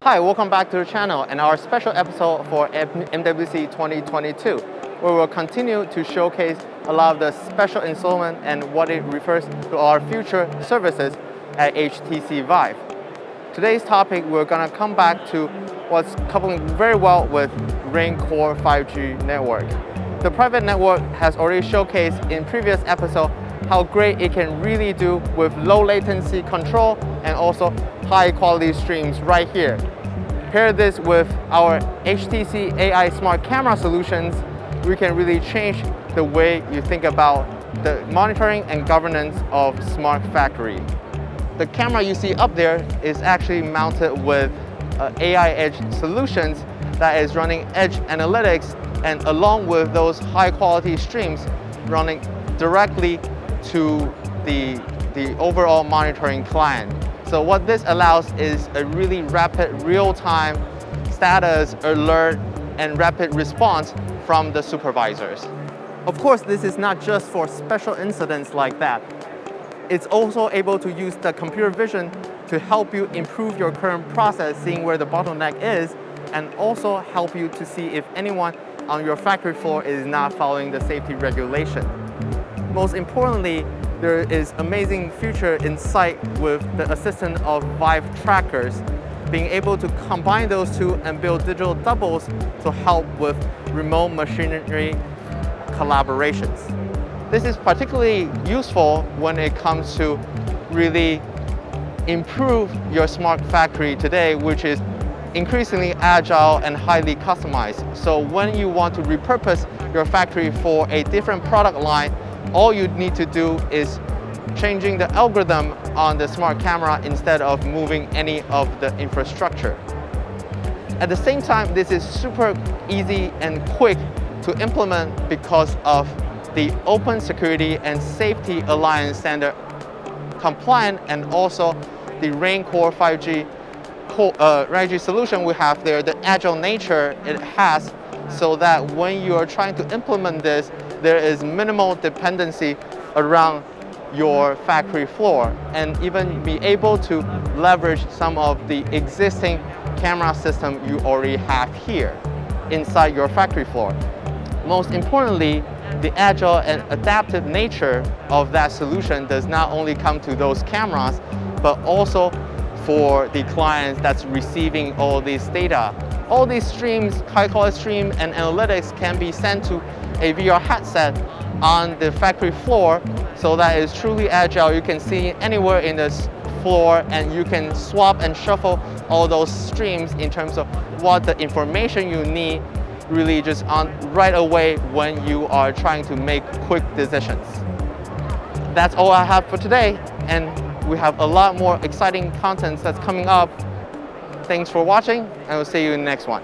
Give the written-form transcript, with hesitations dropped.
Hi, welcome back to the channel and our special episode for MWC 2022, where we'll continue to showcase a lot of the special installment and what it refers to our future services at HTC VIVE. Today's topic, we're going to come back to what's coupling very well with Rain Core 5G network. The private network has already showcased in previous episodes how great it can really do with low latency control and also high quality streams right here. Pair this with our HTC AI smart camera solutions, we can really change the way you think about the monitoring and governance of smart factory. The camera you see up there is actually mounted with AI edge solutions that is running edge analytics, and along with those high quality streams running directly to the overall monitoring client. So what this allows is a really rapid real-time status alert and rapid response from the supervisors. Of course, this is not just for special incidents like that. It's also able to use the computer vision to help you improve your current process, seeing where the bottleneck is, and also help you to see if anyone on your factory floor is not following the safety regulation. Most importantly, there is amazing future in sight with the assistance of VIVE trackers, being able to combine those two and build digital doubles to help with remote machinery collaborations. This is particularly useful when it comes to really improve your smart factory today, which is increasingly agile and highly customized. So when you want to repurpose your factory for a different product line, all you need to do is changing the algorithm on the smart camera instead of moving any of the infrastructure. At the same time, this is super easy and quick to implement because of the Open Security and Safety Alliance standard compliant, and also the Rain Core 5G solution we have there, the agile nature it has, so that when you are trying to implement this, there is minimal dependency around your factory floor, and even be able to leverage some of the existing camera system you already have here inside your factory floor. Most importantly, the agile and adaptive nature of that solution does not only come to those cameras, but also for the clients that's receiving all this data. All these streams, high quality stream and analytics can be sent to a VR headset on the factory floor, so that is truly agile. You can see anywhere in this floor, and you can swap and shuffle all those streams in terms of what the information you need really just on right away when you are trying to make quick decisions. That's all I have for today, and we have a lot more exciting content that's coming up. Thanks for watching, and we'll see you in the next one.